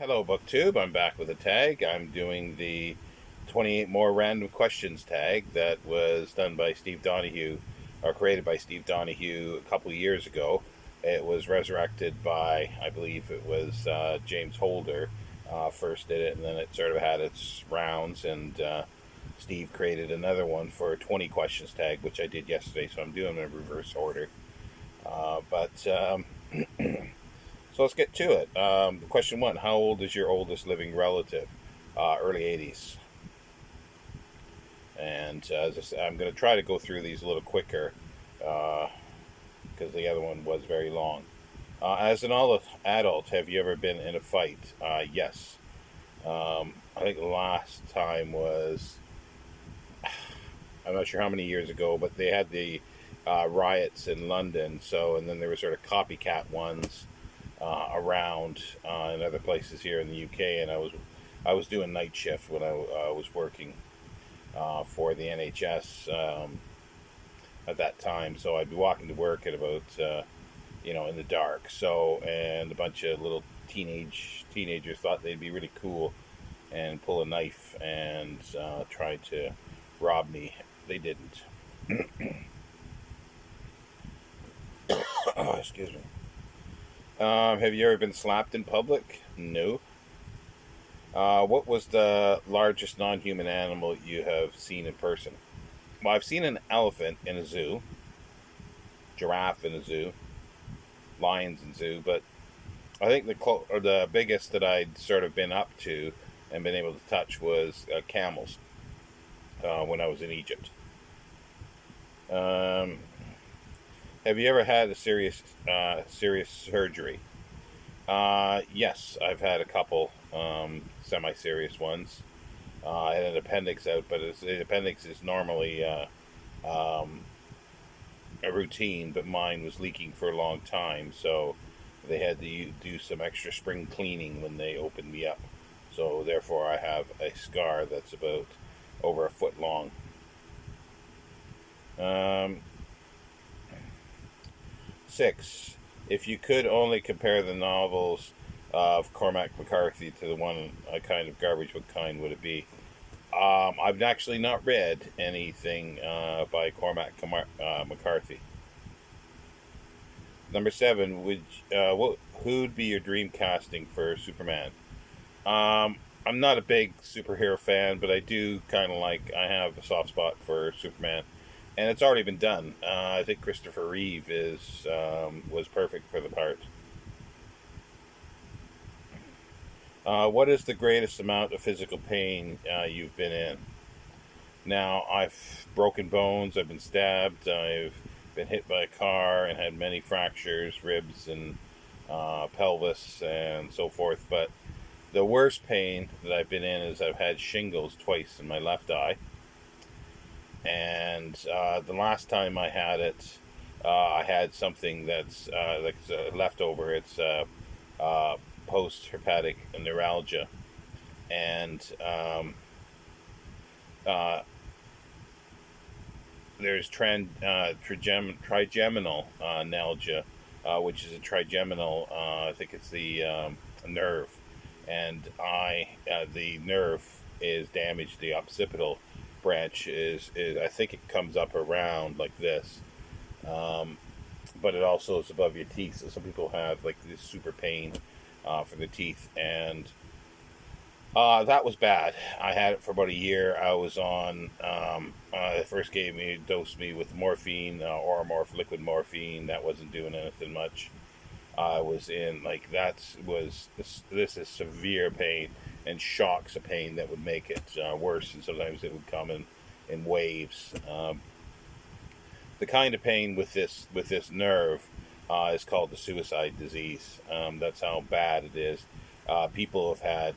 Hello, Booktube. I'm back with a tag. I'm doing the 28 more random questions tag that was done by Steve Donahue, or created by Steve Donahue a couple of years ago. It was resurrected by, I believe it was James Holder first did it, and then it sort of had its rounds, and Steve created another one for 20 questions tag, which I did yesterday, so I'm doing it in reverse order. But So let's get to it. Question one: how old is your oldest living relative? Early 80s. And as I said, I'm going to try to go through these a little quicker because the other one was very long. As an adult, have you ever been in a fight? Yes. I think the last time was, I'm not sure how many years ago, but they had the riots in London. So, and then there were sort of copycat ones around in other places here in the UK, and I was doing night shift when I was working for the NHS at that time. So I'd be walking to work at about in the dark. So, and a bunch of little teenagers thought they'd be really cool and pull a knife and try to rob me. They didn't. Oh, excuse me. Have you ever been slapped in public? No. What was the largest non-human animal you have seen in person? Well, I've seen an elephant in a zoo, giraffe in a zoo, lions in a zoo, but I think the biggest that I'd sort of been up to and been able to touch was camels when I was in Egypt. Um, have you ever had a serious surgery? Yes, I've had a couple semi-serious ones. I had an appendix out, but the appendix is normally um, a routine, but mine was leaking for a long time, so they had to do some extra spring cleaning when they opened me up. So therefore, I have a scar that's about over a foot long. Um, 6. If you could only compare the novels of Cormac McCarthy to the one A Kind of Garbage, what kind would it be? I've actually not read anything by McCarthy. Number 7. Who'd be your dream casting for Superman? I'm not a big superhero fan, but I do kind of I have a soft spot for Superman, and it's already been done. I think Christopher Reeve was perfect for the part. What is the greatest amount of physical pain you've been in? Now, I've broken bones, I've been stabbed, I've been hit by a car and had many fractures, ribs and pelvis and so forth. But the worst pain that I've been in is I've had shingles twice in my left eye. And the last time I had it, I had something that's like a leftover. It's post-herpetic neuralgia. And uh, there's trigeminal neuralgia, which is a trigeminal, I think it's the nerve. And the nerve is damaged. The occipital branch is I think it comes up around like this, but it also is above your teeth. So some people have like this super pain for the teeth, and that was bad. I had it for about a year. I was on. They first dosed me with morphine, liquid morphine. That wasn't doing anything much. I was in this is severe pain and shocks of pain that would make it worse, and sometimes it would come in waves. The kind of pain with this nerve is called the suicide disease. That's how bad it is. People have had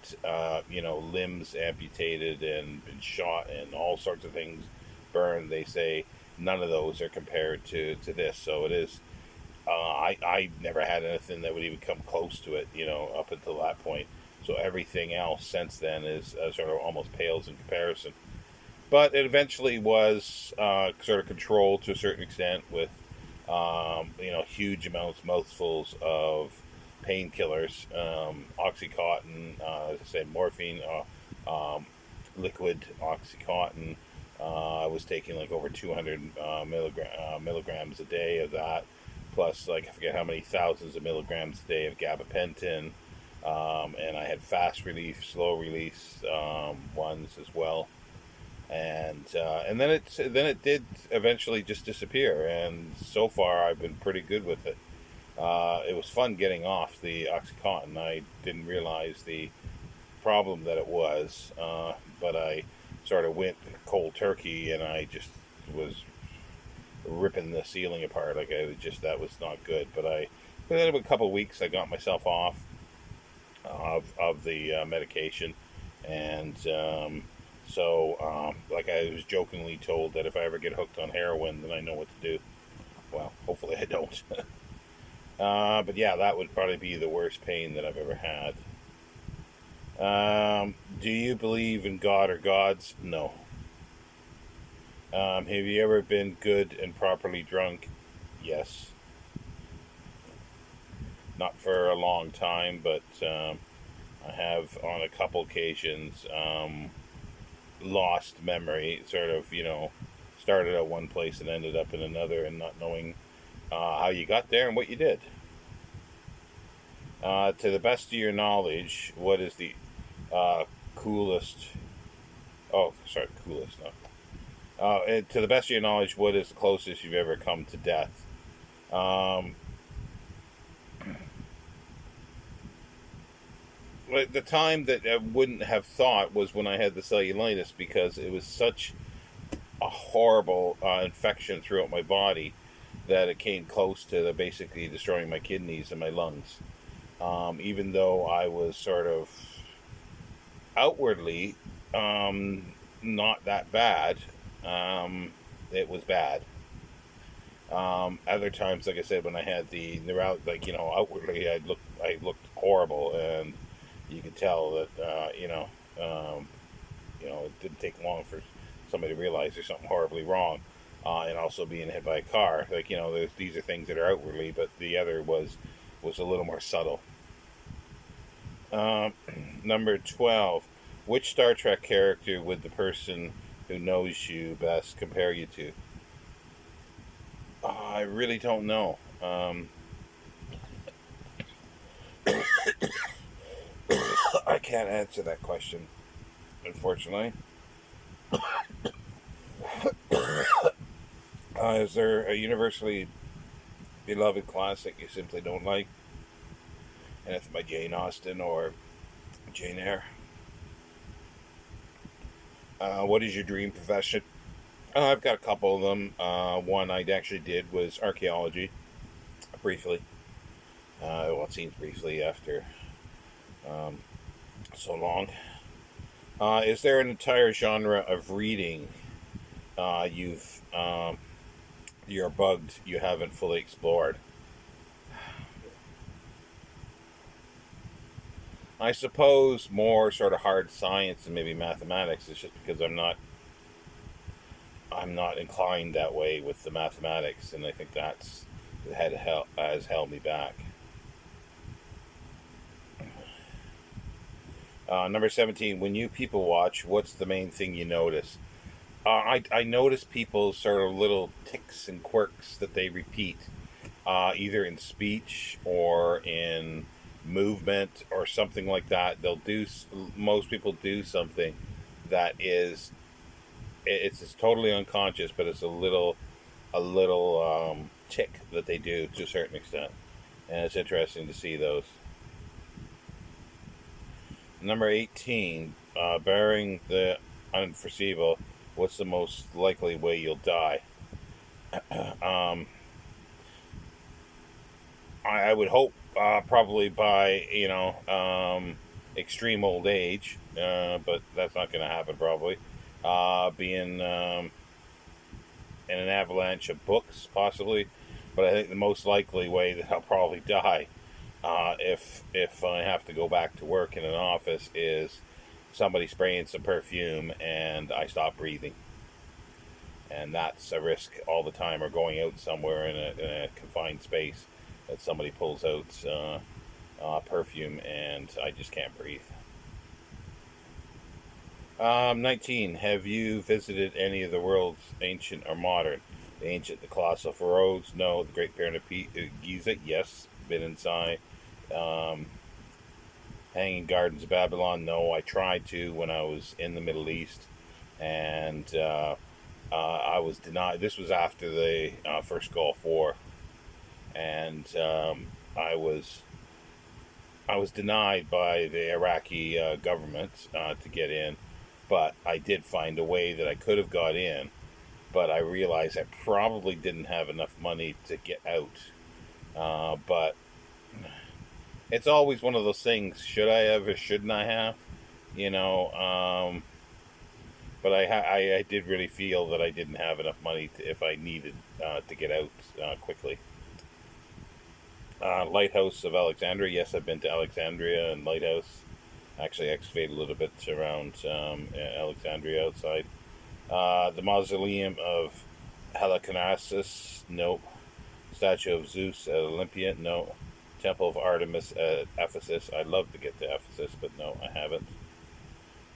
limbs amputated and been shot and all sorts of things burned. They say none of those are compared to this. So it is. I never had anything that would even come close to it, up until that point. So everything else since then is sort of almost pales in comparison. But it eventually was sort of controlled to a certain extent with, huge amounts, mouthfuls of painkillers, Oxycontin, as I said, morphine, liquid Oxycontin. I was taking like over 200 milligrams a day of that, plus like I forget how many thousands of milligrams a day of gabapentin, and I had fast release, slow release ones as well, and then it did eventually just disappear, and so far I've been pretty good with it. It was fun getting off the OxyContin. I didn't realize the problem that it was, but I sort of went cold turkey, and I just was ripping the ceiling apart. Like I was just that was not good. But within a couple of weeks, I got myself off of the medication, and like I was jokingly told that if I ever get hooked on heroin, then I know what to do. Well, hopefully I don't. But yeah, that would probably be the worst pain that I've ever had. Do you believe in God or gods? No. Have you ever been good and properly drunk? Yes. Not for a long time, but I have on a couple occasions lost memory. Sort of, started at one place and ended up in another, and not knowing how you got there and what you did. To the best of your knowledge, what is the coolest? Oh, sorry, coolest. No. To the best of your knowledge, what is the closest you've ever come to death? The time that I wouldn't have thought was when I had the cellulitis, because it was such a horrible infection throughout my body that it came close to basically destroying my kidneys and my lungs. Even though I was sort of outwardly not that bad, it was bad. Other times, like I said, when I had the outwardly I looked horrible, and you could tell that it didn't take long for somebody to realize there's something horribly wrong, and also being hit by a car. These are things that are outwardly, but the other was a little more subtle. Number 12. Which Star Trek character would the person who knows you best compare you to? I really don't know. I can't answer that question, unfortunately. Is there a universally beloved classic you simply don't like? And it's by Jane Austen or Jane Eyre. What is your dream profession? I've got a couple of them. One I actually did was archaeology, briefly. It seems briefly after so long. Is there an entire genre of reading you're bugged you haven't fully explored? I suppose more sort of hard science and maybe mathematics. It's just because I'm not inclined that way with the mathematics, and I think that's has held me back. Number 17. When you people watch, what's the main thing you notice? I notice people's sort of little ticks and quirks that they repeat, either in speech or in movement or something like that. Most people do something that it's totally unconscious, but it's a little tick that they do to a certain extent, and it's interesting to see those. Number 18, bearing the unforeseeable, what's the most likely way you'll die? I would hope probably by extreme old age, but that's not going to happen probably. Being in an avalanche of books possibly, but I think the most likely way that I'll probably die, if I have to go back to work in an office, is somebody spraying some perfume and I stop breathing. And that's a risk all the time, or going out somewhere in a confined space that somebody pulls out perfume, and I just can't breathe. 19. Have you visited any of the world's ancient or modern? The ancient, the colossal pharaohs? No. The Great Pyramid of Giza? Yes. Been inside. Um, Hanging Gardens of Babylon? No. I tried to when I was in the Middle East, and I was denied. This was after the first Gulf War, and I was I was denied by the Iraqi government to get in, but I did find a way that I could have got in. But I realized I probably didn't have enough money to get out. But it's always one of those things: should I have or shouldn't I have? You know. But I did really feel that I didn't have enough money if I needed to get out quickly. Lighthouse of Alexandria. Yes, I've been to Alexandria and Lighthouse. Actually, excavated a little bit around Alexandria outside. The Mausoleum of Halicarnassus. No. Statue of Zeus at Olympia. No. Temple of Artemis at Ephesus. I'd love to get to Ephesus, but no, I haven't.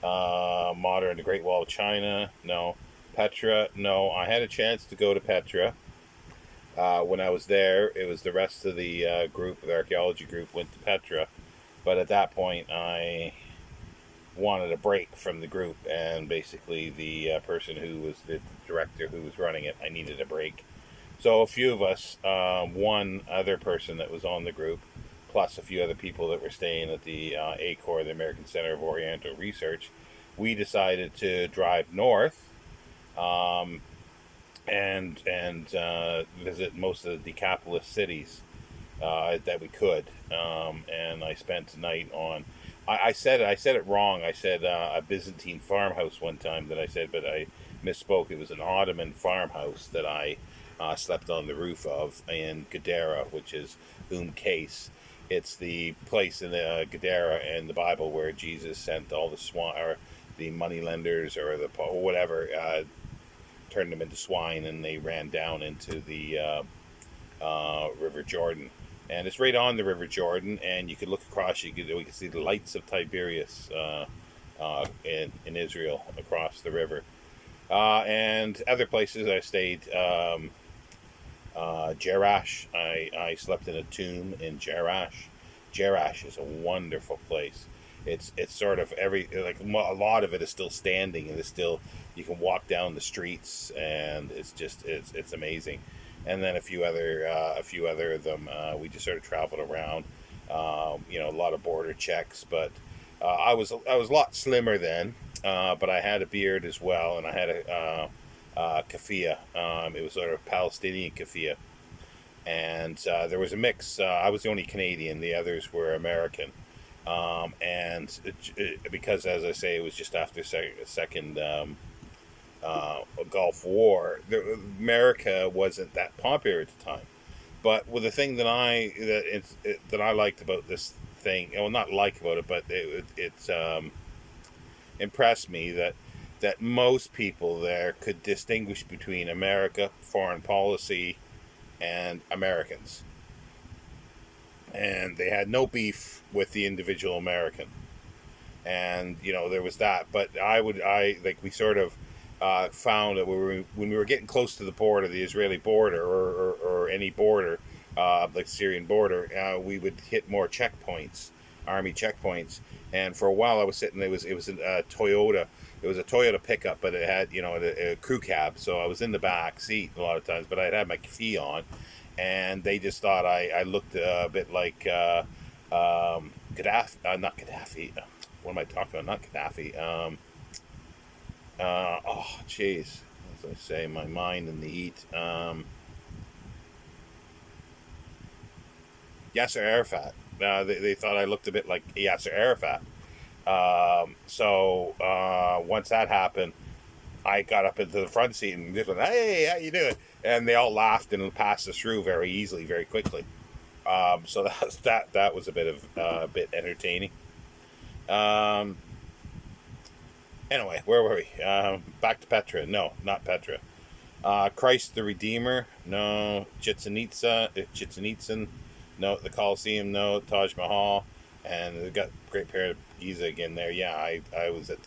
Modern, the Great Wall of China. No. Petra. No. I had a chance to go to Petra. When I was there, it was the rest of the group, the archaeology group, went to Petra. But at that point, I wanted a break from the group, and basically the person who was the director who was running it, I needed a break. So a few of us, one other person that was on the group, plus a few other people that were staying at the ACOR, the American Center of Oriental Research, we decided to drive north. And visit most of the Decapolis cities that we could. And I spent a night on. I said it wrong. I said a Byzantine farmhouse one time that I said, but I misspoke. It was an Ottoman farmhouse that I slept on the roof of in Gadara, which is Case. It's the place in the Gadara in the Bible where Jesus sent all the money lenders or the whatever. Turned them into swine, and they ran down into the River Jordan. And it's right on the River Jordan, and you could look across. We could see the lights of Tiberias in Israel across the river. And other places I stayed. Jerash. I slept in a tomb in Jerash. Jerash is a wonderful place. It's sort of a lot of it is still standing, and it's still, you can walk down the streets, and it's amazing. And then a few other of them we just sort of traveled around. A lot of border checks, but I was a lot slimmer then, but I had a beard as well, and I had a keffiyeh. It was sort of Palestinian keffiyeh, and there was a mix. I was the only Canadian; the others were American. Because, as I say, it was just after second Gulf War, America wasn't that popular at the time. But with the thing that I liked about this thing, well, not like about it, but it impressed me that most people there could distinguish between America, foreign policy, and Americans. And they had no beef with the individual American. And there was that. But we sort of found that when we were getting close to the border, the Israeli border, or any border, like Syrian border, we would hit more checkpoints, army checkpoints. And for a while, I was sitting. It was a Toyota. It was a Toyota pickup, but it had a crew cab. So I was in the back seat a lot of times, but I'd had my key on. And they just thought I looked a bit like Gaddafi. Not Gaddafi. What am I talking about? Not Gaddafi. Oh, jeez. As I say, my mind in the heat. Yasser Arafat. They thought I looked a bit like Yasser Arafat. Once that happened, I got up into the front seat and just went, "Hey, how you doing?" And they all laughed and passed us through very easily, very quickly. So that was a bit entertaining. Anyway, where were we? Back to Petra. No, not Petra. Christ the Redeemer. No. Chichen Itza. No. No, the Colosseum. No, Taj Mahal, and they've got Great Pyramid of Giza again there. Yeah, I was at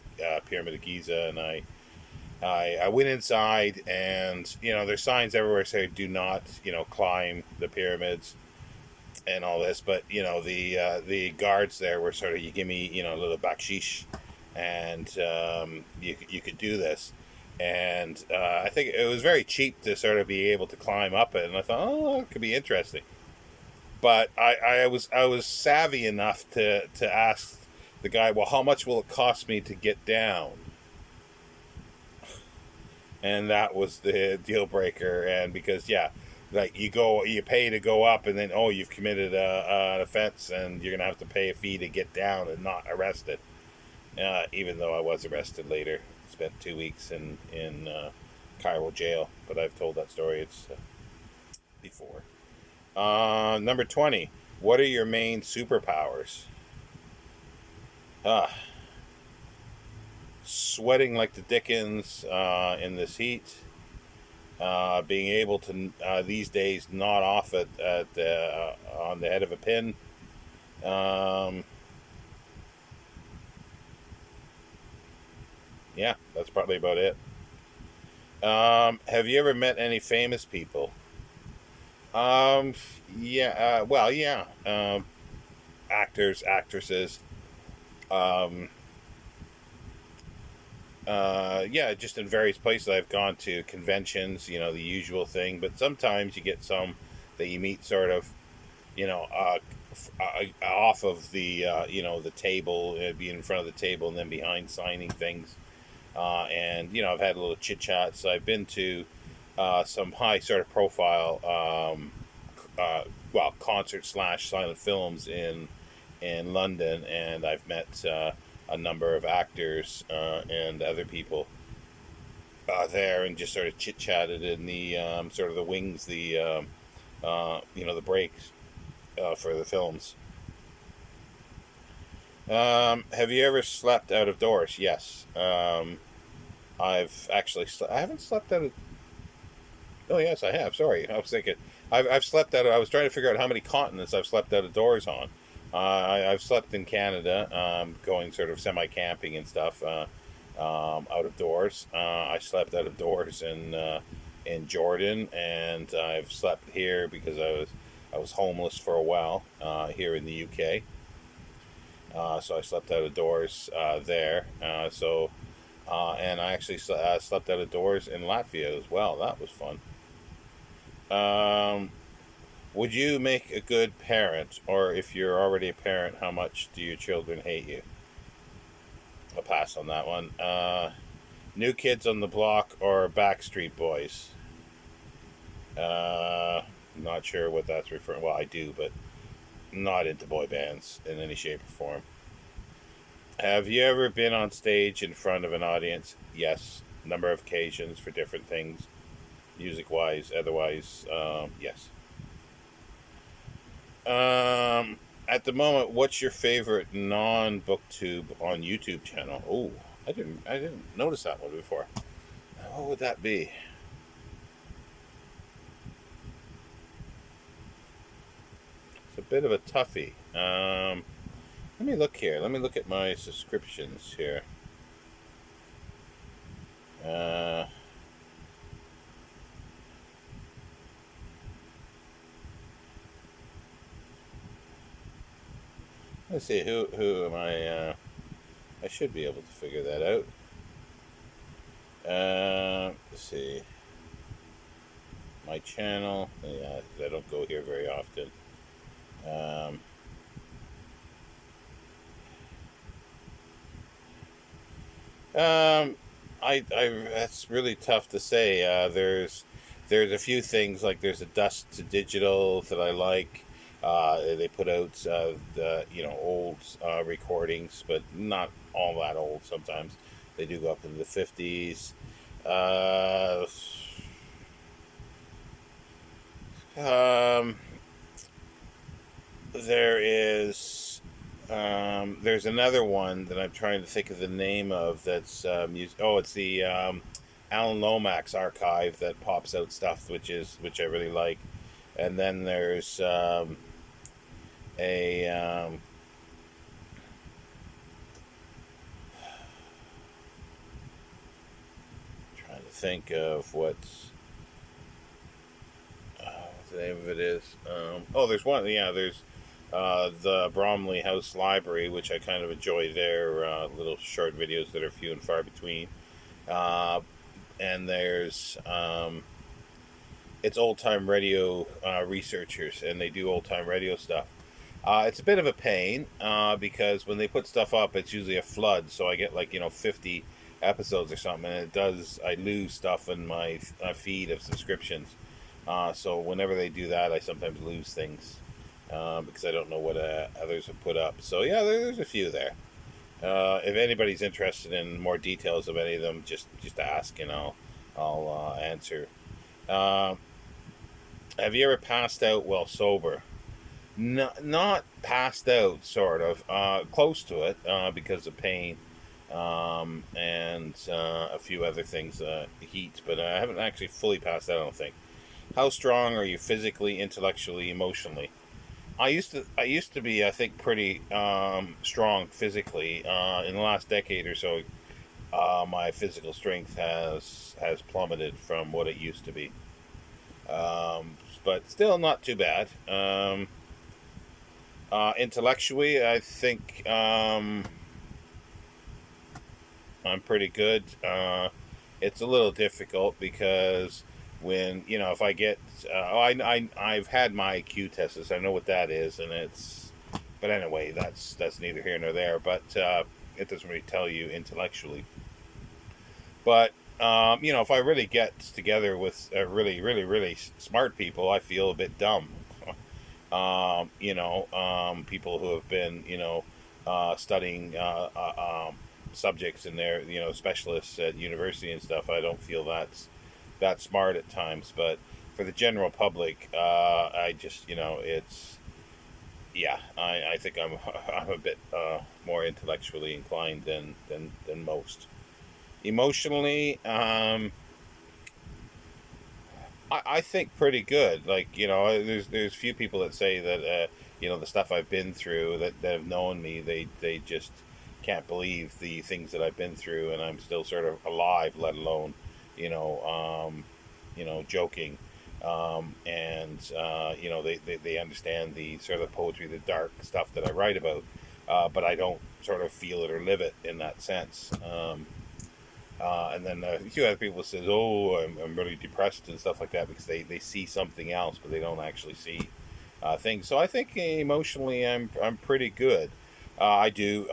Pyramid of Giza, and I went inside, and there's signs everywhere say do not climb the pyramids and all this, but the guards there were sort of, you give me a little bakshish, and you could do this, and I think it was very cheap to sort of be able to climb up it, and I thought, oh, it could be interesting. But I was savvy enough to ask the guy, well, how much will it cost me to get down? And that was the deal breaker. And because, yeah, like you pay to go up, and then you've committed an offense, and you're gonna have to pay a fee to get down and not arrested. Even though I was arrested later, spent 2 weeks in Cairo jail. But I've told that story. It's before. Number 20. What are your main superpowers? Uh, Sweating like the Dickens in this heat. Being able to these days nod off at on the head of a pin. Um, yeah, that's probably about it. Have you ever met any famous people? Um, yeah. Well, yeah. Actors, actresses. Um, yeah, just in various places I've gone to, conventions, the usual thing. But sometimes you get some that you meet sort of, off of the table, be in front of the table and then behind signing things. And I've had a little chit chats. I've been to some high sort of profile, concert slash silent films in London, and I've met a number of actors and other people there, and just sort of chit chatted in the sort of the wings, the breaks for the films. Have you ever slept out of doors? Yes. I've actually I haven't slept out of. Oh yes, I have. Sorry, I was thinking. I've slept out. I was trying to figure out how many continents I've slept out of doors on. I've slept in Canada, going sort of semi camping and stuff, out of doors. I slept out of doors in Jordan, and I've slept here because I was homeless for a while here in the UK. So I slept out of doors there. And I actually slept out of doors in Latvia as well. That was fun. Um, would you make a good parent, or if you're already a parent, how much do your children hate you? I'll pass on that one. New Kids on the Block or Backstreet Boys? Uh, Not sure what that's referring. Well, I do, but not into boy bands in any shape or form. Have you ever been on stage in front of an audience? Yes, number of occasions for different things, music wise, otherwise. Yes. At the moment, what's your favorite non-booktube on YouTube channel? Oh, I didn't notice that one before. What would that be? It's a bit of a toughie. Let me look here. Let me look at my subscriptions here. Uh, let's see. Who am I? I should be able to figure that out. Let's see. My channel. Yeah, I don't go here very often. Um, um, that's really tough to say. There's a few things, like there's a Dust to Digital that I like. They put out old recordings, but not all that old. Sometimes they do go up into the 50s. Uh, um, there is there's another one that I'm trying to think of the name of. That's it's the Alan Lomax archive that pops out stuff, which I really like. And then there's a trying to think of what the name of it is. Oh, there's one. Yeah, there's the Bromley House Library, which I kind of enjoy their little short videos that are few and far between. Uh, and there's it's old time radio researchers, and they do old time radio stuff. It's a bit of a pain because when they put stuff up, it's usually a flood. So I get like 50 episodes or something, and I lose stuff in my feed of subscriptions. So whenever they do that, I sometimes lose things because I don't know what others have put up. So yeah, there's a few there. If anybody's interested in more details of any of them, just ask and I'll answer. Uh, have you ever passed out while sober? No, not passed out, sort of. Close to it because of pain and a few other things, heat, but I haven't actually fully passed out, I don't think. How strong are you physically, intellectually, emotionally? I used to be, I think, pretty strong physically. In the last decade or so, my physical strength has plummeted from what it used to be. But still not too bad. Intellectually, I think I'm pretty good. It's a little difficult because when if I get I've had my IQ test, so I know what that is, and it's but anyway, that's neither here nor there. But it doesn't really tell you intellectually. But if I really get together with really, really, really smart people, I feel a bit dumb. People who have been, studying subjects in their, specialists at university and stuff. I don't feel that smart at times, but for the general public, I just, it's yeah. I think I'm a bit more intellectually inclined than most. Emotionally, I think pretty good. Like there's few people that say that the stuff I've been through that have known me, they just can't believe the things that I've been through, and I'm still sort of alive, let alone joking. And they understand the sort of poetry, the dark stuff that I write about, but I don't sort of feel it or live it in that sense. And then a few other people says, "Oh, I'm really depressed and stuff like that," because they see something else, but they don't actually see things. So I think emotionally, I'm pretty good. I do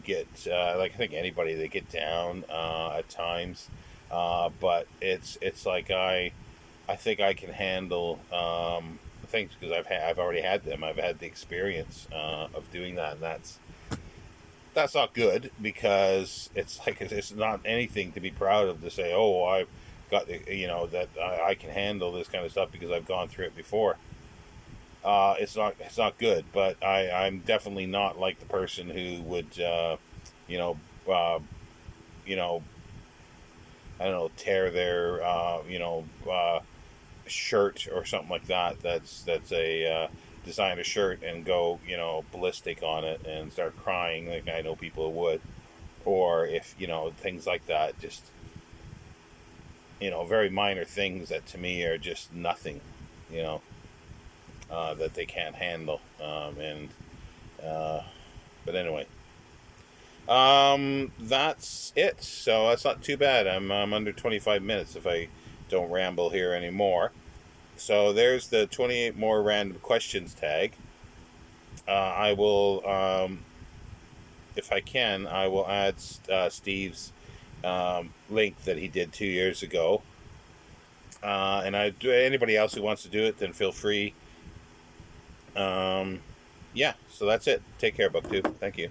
get like I think anybody, they get down at times, but it's like I think I can handle things because I've already had them. I've had the experience of doing that, and that's not good because it's like it's not anything to be proud of to say, oh, I've got that I can handle this kind of stuff because I've gone through it before. It's not good, but I'm definitely not like the person who would you know uh, you know I don't know, tear their shirt or something like that. That's a designer shirt and go ballistic on it and start crying like I know people who would, or if things like that, just very minor things that to me are just nothing, you know, that they can't handle, and but anyway, that's it. So that's not too bad. I'm under 25 minutes if I don't ramble here anymore. So there's the 28 more random questions tag. I will, if I can, I will add Steve's link that he did 2 years ago. And anybody else who wants to do it, then feel free. Yeah, so that's it. Take care, BookTube. Thank you.